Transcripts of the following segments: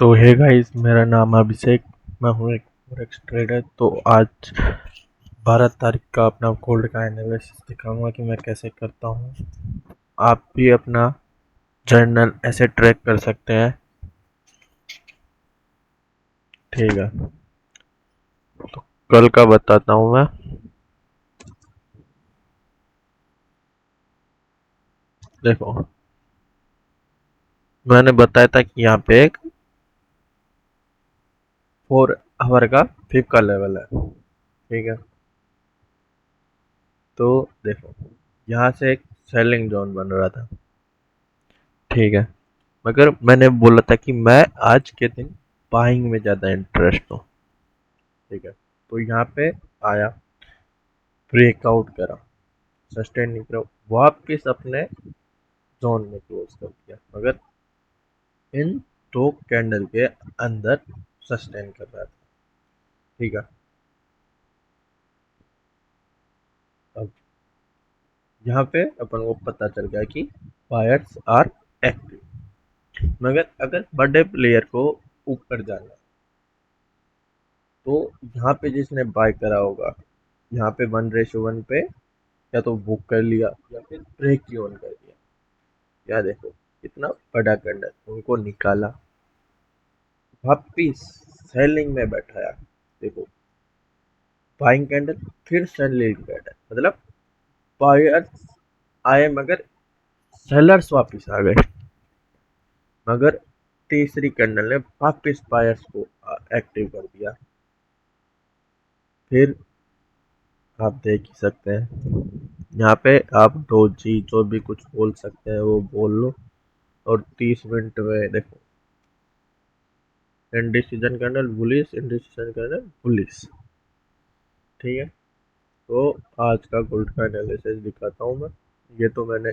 तो hey guys, मेरा नाम अभिषेक। मैं हूँ एक फॉरेक्स ट्रेडर। तो आज 12 तारीख का अपना गोल्ड का एनालिसिस दिखाऊंगा कि मैं कैसे करता हूँ। आप भी अपना जर्नल ऐसे ट्रैक कर सकते हैं। ठीक है, तो कल का बताता हूँ मैं। देखो, मैंने बताया था कि यहाँ पे एक 4 आवर का फिप का लेवल है। ठीक है, तो देखो, यहाँ से एक सेलिंग जोन बन रहा था। ठीक है, मगर मैंने बोला था कि मैं आज के दिन बाइंग में ज़्यादा इंटरेस्ट हूँ। ठीक है, तो यहाँ पे आया, ब्रेकआउट करा, सस्टेन नहीं करा, वापिस अपने जोन में क्लोज कर दिया, मगर इन दो कैंडल के अंदर सस्टेन कर रहा था। ठीक है, अब यहाँ पे अपन को पता चल गया कि बायर्स आर एक्टिव। मगर अगर बड़े प्लेयर को ऊपर जाना, तो यहाँ पे जिसने बाय करा होगा, यहाँ पे 1:1 पे या तो बुक कर लिया या फिर ब्रेक ही ऑन कर दिया। या देखो, इतना बड़ा कैंडल उनको निकाला, वापिस सेलिंग में बैठाया। देखो, बाइंग कैंडल, फिर सेलिंग कैंडल, मतलब बायर्स आए मगर सेलर्स वापिस आ गए। मगर तीसरी कैंडल ने वापिस बायर्स को एक्टिव कर दिया। फिर आप देख ही सकते हैं, यहाँ पे आप डोजी जो भी कुछ बोल सकते हैं वो बोल लो। और 30 मिनट में देखो, indecision candle bullish, indecision candle bullish. ठीक है, तो आज का गोल्ड का एनालिसिस दिखाता हूँ मैं। ये तो मैंने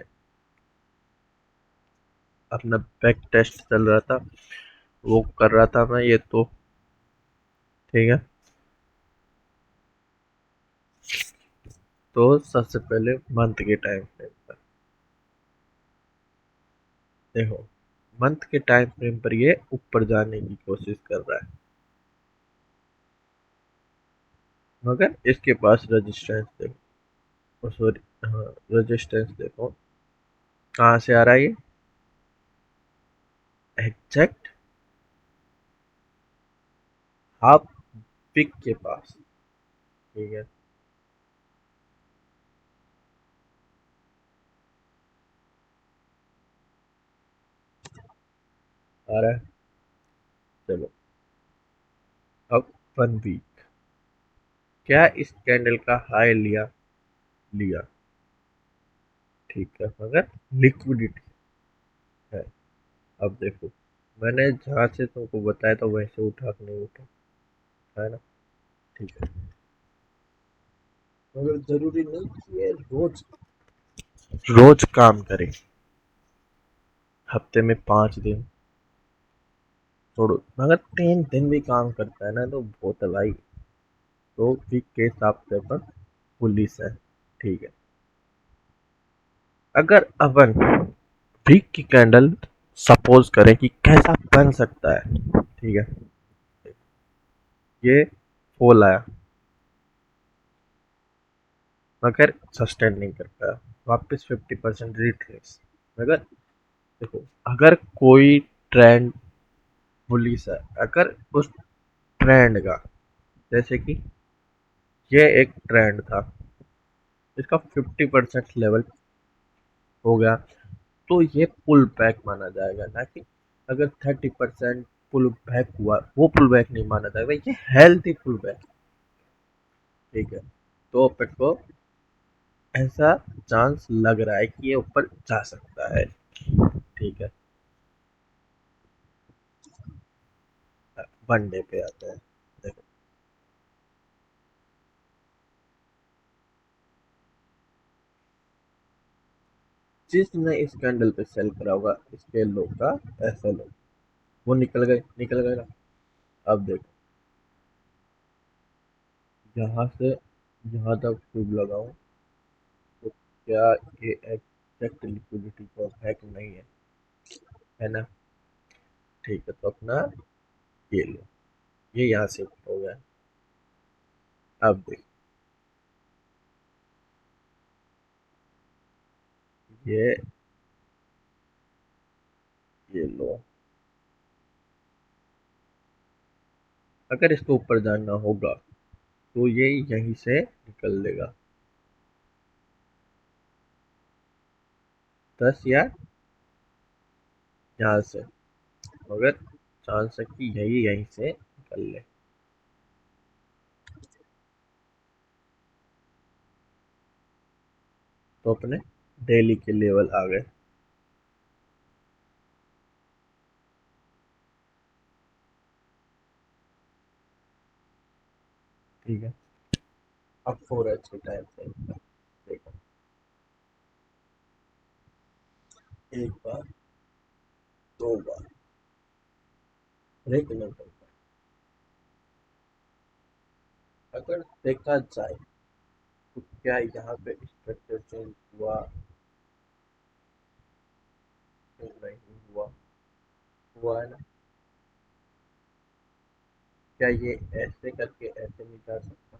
अपना बैक टेस्ट चल रहा था, वो कर रहा था मैं ये तो। ठीक है, तो सबसे पहले मंथ के टाइम फ्रेम पर देखो। मंथ के टाइम फ्रेम पर ये ऊपर जाने की कोशिश कर रहा है, मगर इसके पास रेजिस्टेंस देखो, सॉरी, हाँ, रेजिस्टेंस देखो कहाँ से आ रहा है ये, एग्जैक्ट हाफ पिक के पास। ठीक है, आ रहा है। चलो, अब 1 वीक, क्या इस कैंडल का हाई लिया? लिया। ठीक है, मगर लिक्विडिटी है। अब देखो, मैंने जहाँ से तुमको बताया था वैसे उठा कि नहीं उठा, है ना? ठीक है, मगर जरूरी नहीं कि ये रोज रोज काम करे। हफ्ते में 5 दिन छोड़ो, मगर 3 दिन भी काम करता है ना तो बहुत है भाई। तो वीक के हिसाब से अपन पुलिस है। ठीक है, अगर अपन वीक की कैंडल सपोज करें कि कैसा बन सकता है। ठीक है, ये फॉल आया, मगर सस्टेन नहीं कर पाया, वापस 50% रिट्रेस। मगर देखो, अगर कोई ट्रेंड पुलिस है, अगर उस ट्रेंड का, जैसे कि ये एक ट्रेंड था, इसका 50% लेवल हो गया, तो ये पुल बैक माना जाएगा, ना कि अगर 30% पुल बैक हुआ वो पुल बैक नहीं माना जाएगा, ये हेल्थी पुल बैक। ठीक है, तो अपन को ऐसा चांस लग रहा है कि ये ऊपर जा सकता है। ठीक है, वनडे पे आते हैं। देखो, जिसने इस कैंडल पे सेल करा होगा, इसके लोग का ऐसा लो, वो निकल गए ना। अब देखो, यहाँ से यहाँ तक ट्यूब लगाऊं, तो क्या ये एग्जैक्ट लिक्विडिटी को हैक नहीं है? है ना? ठीक है, तो अपना ये लो, ये यहाँ शिफ्ट हो गया। अब देख, ये ये लो, अगर इसको ऊपर जाना होगा तो ये यहीं से निकल लेगा 10 या यहाँ से, मगर चांस है कि यही यहीं से निकल ले। तो अपने डेली के लेवल आ गए। ठीक है, अब 4h के टाइम से देखो, एक बार, दो बार, ब्रेक नहीं करता। अगर देखा जाए तो क्या यहाँ पे स्ट्रक्चर चेंज हुआ? नहीं हुआ। हुआ है ना? क्या ये ऐसे करके ऐसे नहीं जा सकता?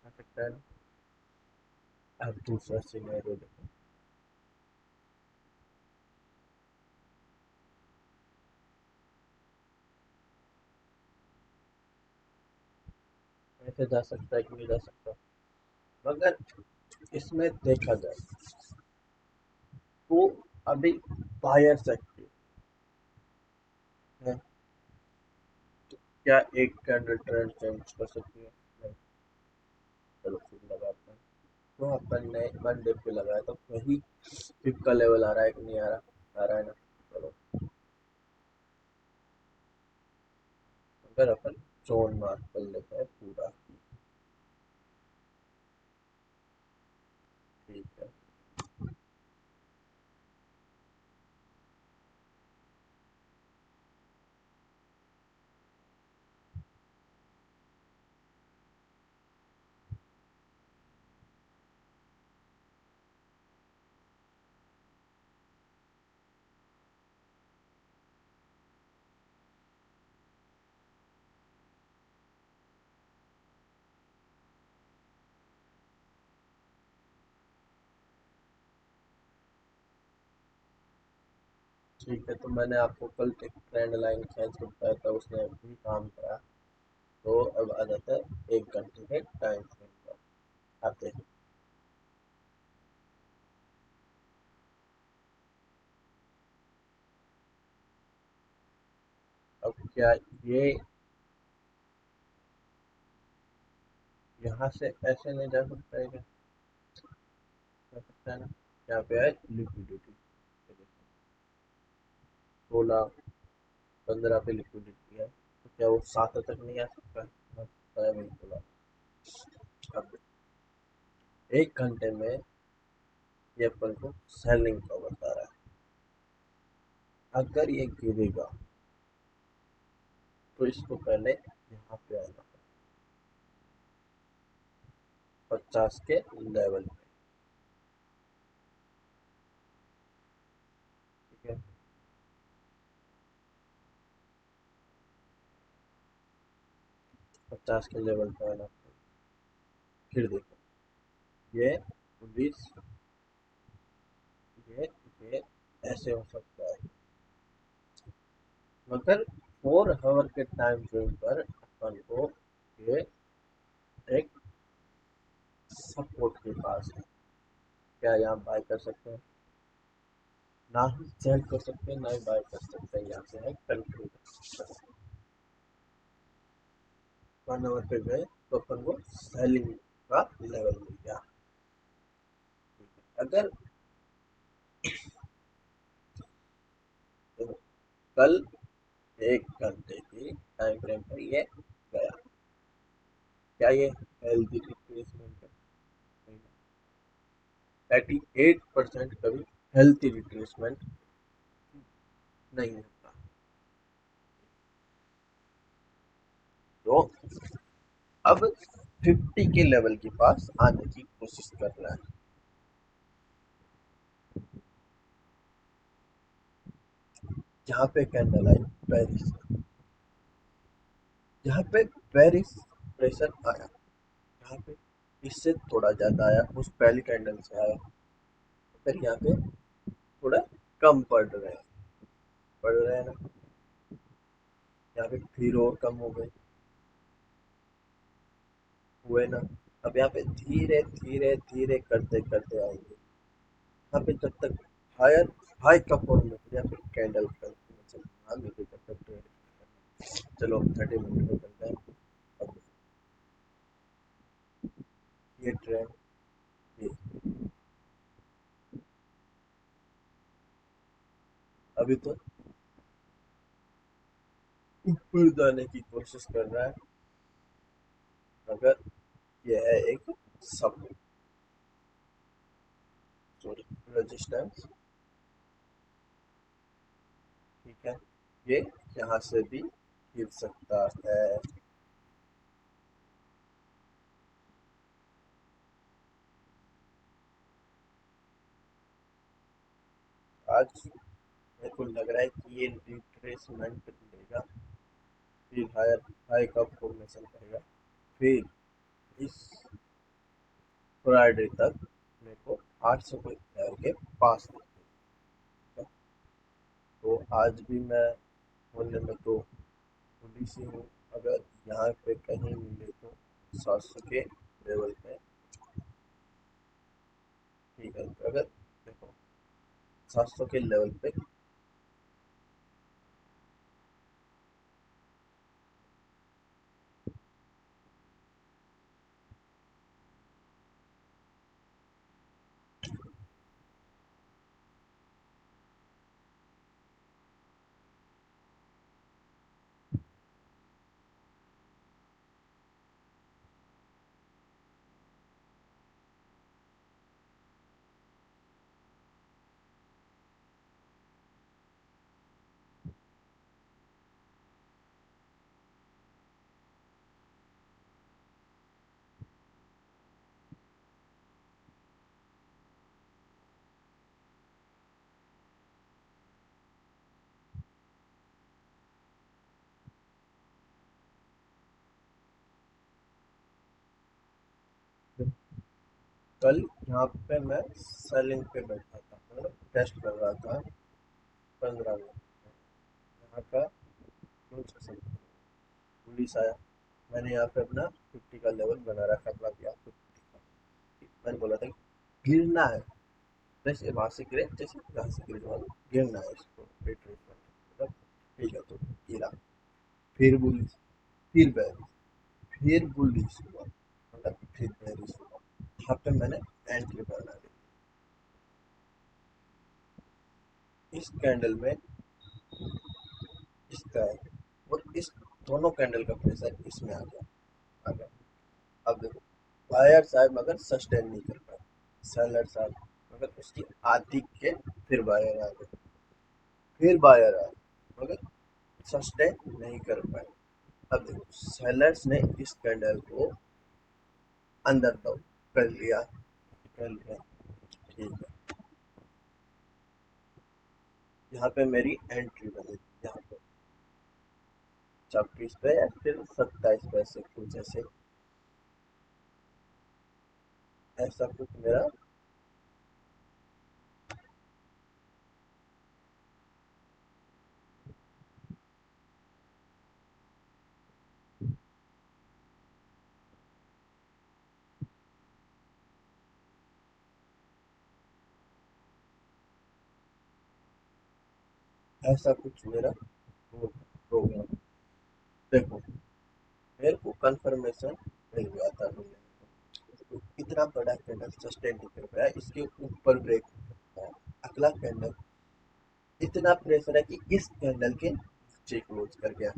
आ सकता है ना? अब दूसरा सिनेरियो देखो, ऐसे जा सकता है कि नहीं जा सकता? मगर इसमें देखा जाए तो अभी बायर सेक्टर है, क्या एक कैंडल ट्रेंड चेंज कर सकती है? नहीं। चलो फिर लगाते हैं। तो अपन ने मंडे पे लगाया तो वही पिक का लेवल आ रहा है कि नहीं आ रहा? आ रहा है ना? चलो, अगर अपन जोन मार्क कर लेते हैं पूरा। ठीक है, ठीक है, तो मैंने आपको कल एक ट्रेंड लाइन खींच के बताया था, उसने भी काम करा। तो अब आ जाता है 1 घंटे के टाइम फ्रेम पर। आप देखिए, अब क्या ये यहाँ से ऐसे नहीं जा सकता है क्या? जा सकता है ना? यहाँ पे है लिक्विडिटी, 16 15 पे लिक्विडिटी है, तो क्या वो 7 तक नहीं आ सकता? आ सकता है, बिल्कुल। अब 1 घंटे में ये अपन को सेलिंग का बता रहा है। अगर ये गिरेगा तो इसको पहले यहाँ पे आना, 50 के लेवल पे। ठीक है, 50 के लेवल पे आना। फिर देखो, ये 19, ये ये ऐसे हो सकता है, मगर 4 आवर के टाइम फ्रेम पर अपन को ये एक सपोर्ट के पास है। क्या यहाँ बाय कर सकते हैं? ना ही सेल कर सकते हैं, ना ही बाय कर सकते हैं। यहाँ से है कंक्लूजन, 1 आवर पे गए तो अपन को सेलिंग का लेवल मिल गया। अगर कल 1 घंटे की टाइम फ्रेम पर ये गया, क्या ये हेल्थी रिट्रेसमेंट है? 38% कभी हेल्थी रिट्रेसमेंट नहीं होता। तो अब 50 के लेवल के पास आने की कोशिश कर रहा है। यहाँ पे कैंडल आई पेरिस, यहाँ पे पेरिस प्रेशर आया, यहाँ पे इससे थोड़ा ज्यादा आया, उस पहली कैंडल से आया, फिर यहाँ पे थोड़ा कम पड़ रहे हैं ना, यहाँ पे फिर और कम हो गए, हुए ना। अब यहाँ पे धीरे धीरे धीरे करते करते आएंगे, यहाँ पे जब तक हायर हाई का फॉर्म में या फिर कैंडल का आगे भी कर सकते हैं। चलो 30 मिनट में करते हैं। अब ये ट्रेंड, ये अभी तो ऊपर जाने की कोशिश कर रहा है, मगर यह है एक सब सॉरी रेजिस्टेंस, ठीक है। ये यहाँ से भी गिर सकता है। आज मेरे को लग रहा है कि ये रिट्रेसमेंट लेगा, फिर हायर हाई का फॉर्मेशन करेगा, फिर इस फ्राइडे तक मेरे को 800 के लेवल के पास दिखेगा। तो आज भी मैं बोलने में तो पुलिस ही हूँ, अगर यहाँ पे कहीं मिले तो 700 के लेवल पे, ठीक है। तो अगर देखो 700 के लेवल पे कल यहाँ पे मैं सेलिंग पे बैठा था, मतलब टेस्ट कर रहा था 15 मिनट, यहाँ का कुछ पुलिस आया, मैंने यहाँ पे अपना 50 का लेवल बना रखा था, अभी आपको 50 का मैंने बोला था गिरना है, जैसे वहां से गिरे, जैसे यहाँ से गिरे वाला गिरना है इसको मतलब, ठीक है। तो गिरा, फिर पुलिस, फिर बैरिस, फिर पुलिस हुआ, मतलब फिर बैरिस हुआ, यहाँ पे मैंने एंट्री बना ली इस कैंडल में, इसका है, और इस दोनों कैंडल का प्रेशर इसमें आ गया। अब देखो बायर साहब मगर सस्टेन नहीं कर पाए, सेलर साहब मगर उसकी आधी के फिर बायर आ गए, फिर बायर आए मगर सस्टेन नहीं कर पाए। अब देखो सेलर्स ने इस कैंडल को अंदर तो कर लिया, ठीक है। यहाँ पे मेरी एंट्री बनी, यहाँ पे 26 पे या फिर 27 पे से कुछ ऐसे, ऐसा कुछ मेरा, ऐसा कुछ मेरा हो गया। देखो मेरे को कंफर्मेशन मिल गया था, तो इतना बड़ा कैंडल सस्टेन नहीं कर पाया, इसके ऊपर ब्रेक है। अगला कैंडल इतना प्रेशर है कि इस कैंडल के नीचे क्लोज कर गया,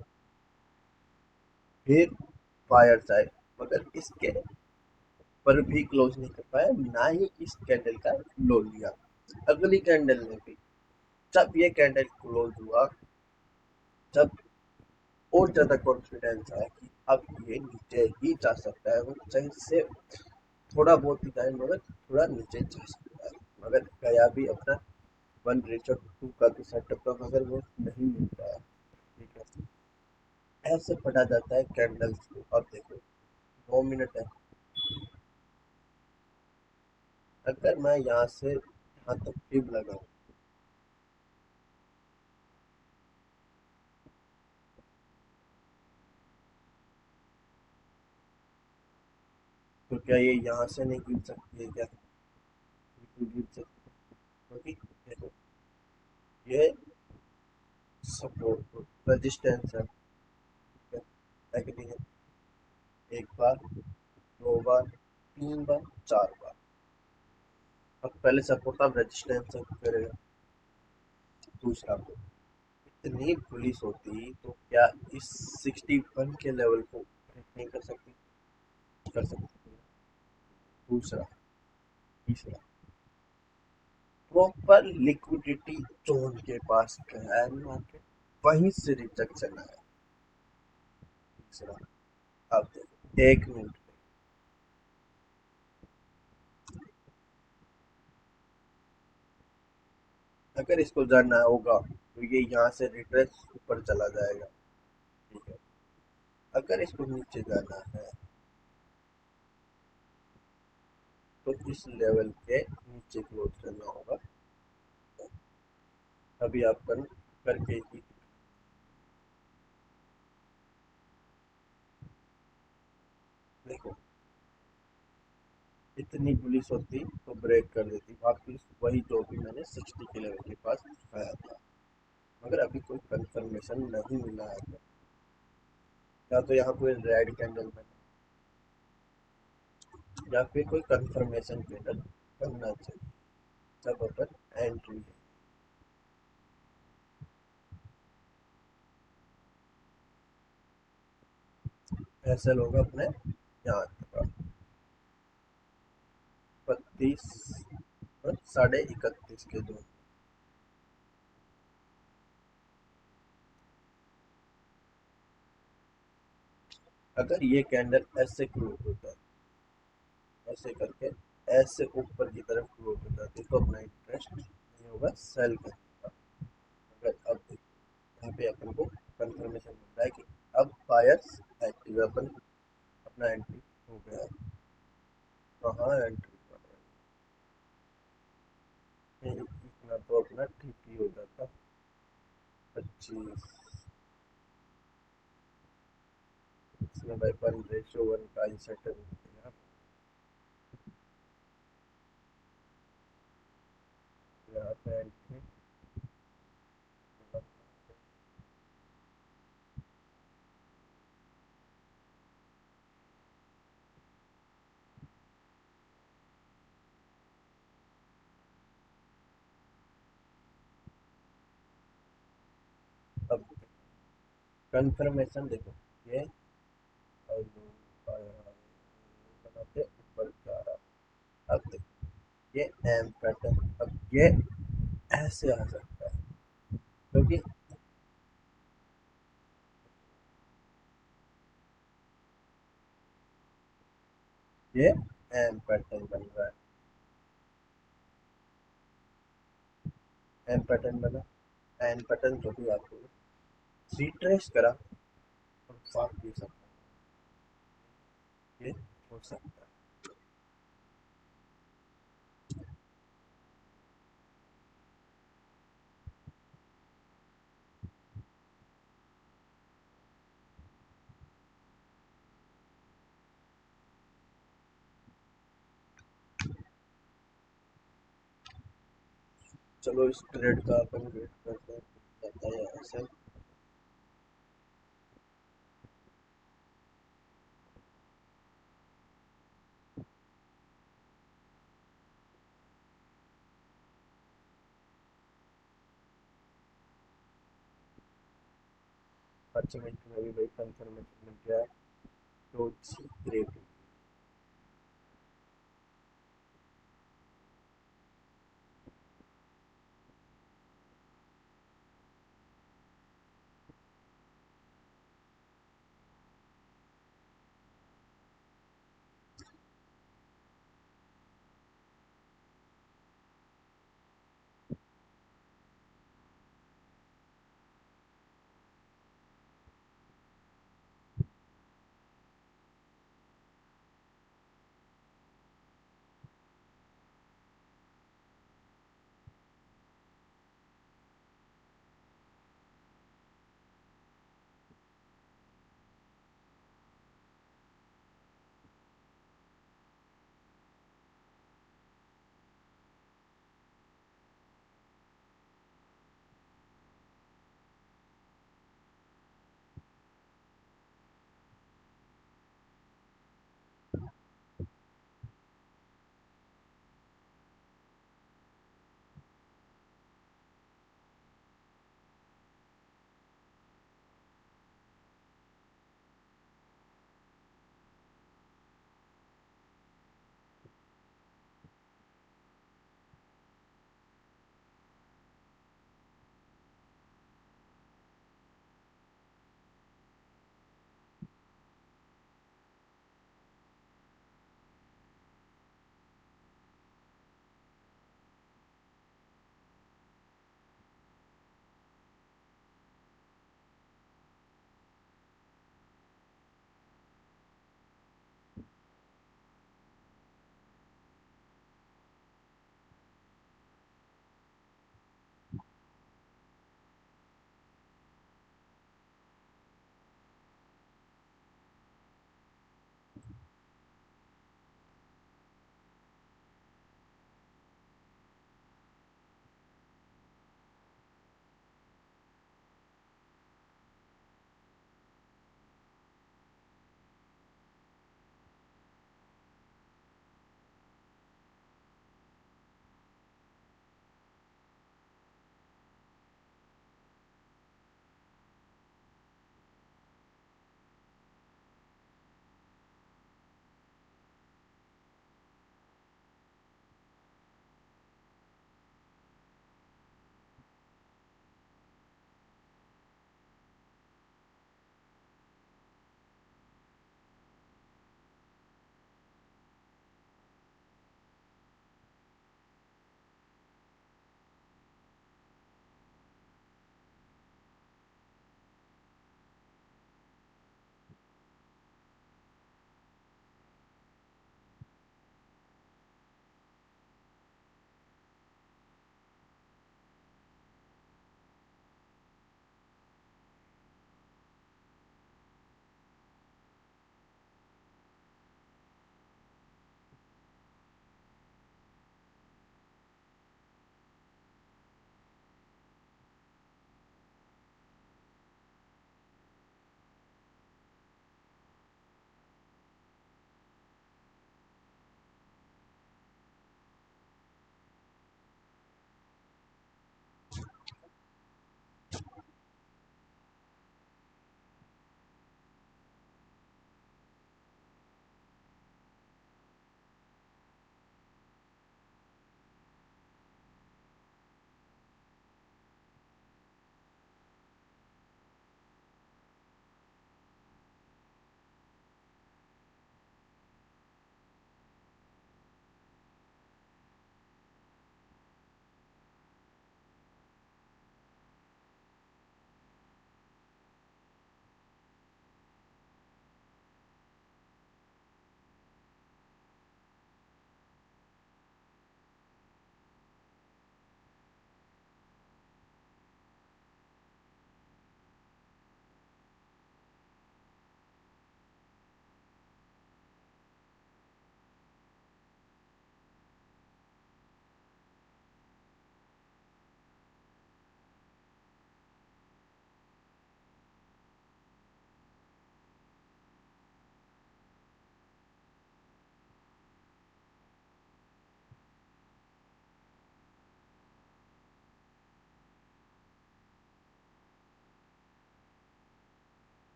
फिर फायर साइड, मगर इसके पर भी क्लोज नहीं कर पाया, ना ही इस कैंडल का लो लिया। अगली कैंडल में भी जब ये कैंडल क्लोज हुआ, जब और ज्यादा कॉन्फिडेंस आया कि अब ये नीचे ही जा सकता है, वो चाहे से थोड़ा बहुत ही जाए मगर थोड़ा नीचे जा सकता है, मगर गया भी अपना वन रेशो टू का तो सेटअप का अगर वो नहीं मिलता है, ठीक है, ऐसे पढ़ा जाता है कैंडल्स को। अब देखो 2 मिनट है, अगर मैं यहाँ से यहाँ तक ट्यूब लगाऊं तो क्या ये यहाँ से नहीं गिर सकती है क्या? बिल्कुल गिर सकती है, क्योंकि देखो ये सपोर्ट रेजिस्टेंस है, है कि नहीं है? एक बार, दो बार, तीन बार, चार बार। अब पहले सपोर्ट था, रेजिस्टेंस है, फिर दूसरा को। इतनी पुलिस होती तो क्या इस 61 के लेवल को ब्रेक नहीं कर सकती? कर सकती है। दूसरा, तीसरा, प्रॉपर लिक्विडिटी जोन के पास है मार्केट, वहीं से रिजेक्शन है। तीसरा, अब देखो 1 मिनट, अगर इसको जानना होगा तो ये यहाँ से रिट्रेस ऊपर चला जाएगा, ठीक है। अगर इसको नीचे जाना है तो इस लेवल के नीचे क्लोज करना होगा। अभी आप करके ही देखो, इतनी पुलिस होती तो ब्रेक कर देती वापिस वही जो भी मैंने 60 के लेवल के पास दिखाया था। मगर अभी कोई कंफर्मेशन नहीं मिला है, या तो यहाँ कोई रेड कैंडल में, या फिर कोई कंफर्मेशन कैंडल बनना चाहिए तब अपन एंट्री ऐसे लोग अपने यहाँ तक 32 और 31.5 के दो। अगर ये कैंडल ऐसे क्लोज होता है, ऐसे करके ऐसे ऊपर की तरफ क्लोज हो जाती तो अपना इंटरेस्ट नहीं होगा सेल करने का। अगर अब यहाँ पे अपन को कंफर्मेशन मिल रहा है कि अब बायर्स एक्टिव, अपन अपना एंट्री हो गया है। कहाँ एंट्री कर रहे हैं, इतना तो अपना ठीक ही हो जाता। 25, इसमें भाई अपन रेशो वन का ही सेटल यहाँ यहाँ पे एंट्री। अब कंफर्मेशन देखो, ये और बनाते ऊपर जा रहा। अब देखो ये एम पैटर्न, अब ये ऐसे आ सकता है क्योंकि ये एम पैटर्न बन रहा है। एम पैटर्न बना, एम पैटर्न जो भी आपको रिट्रेस करा और फाक दे सकता है, ये हो सकता है। चलो इस ट्रेड का अपन वेट करते हैं जाता है ऐसे। 5 मिनट में भी भाई कंफर्मेशन मिल गया है तो ग्रेट।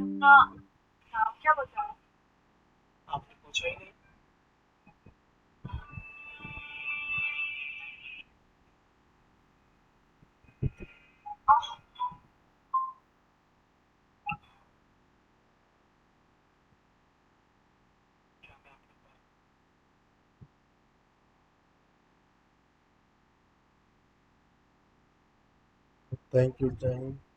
अपना नाम क्या बताया? आपने पूछा ही नहीं। थैंक यू, जय हिंद।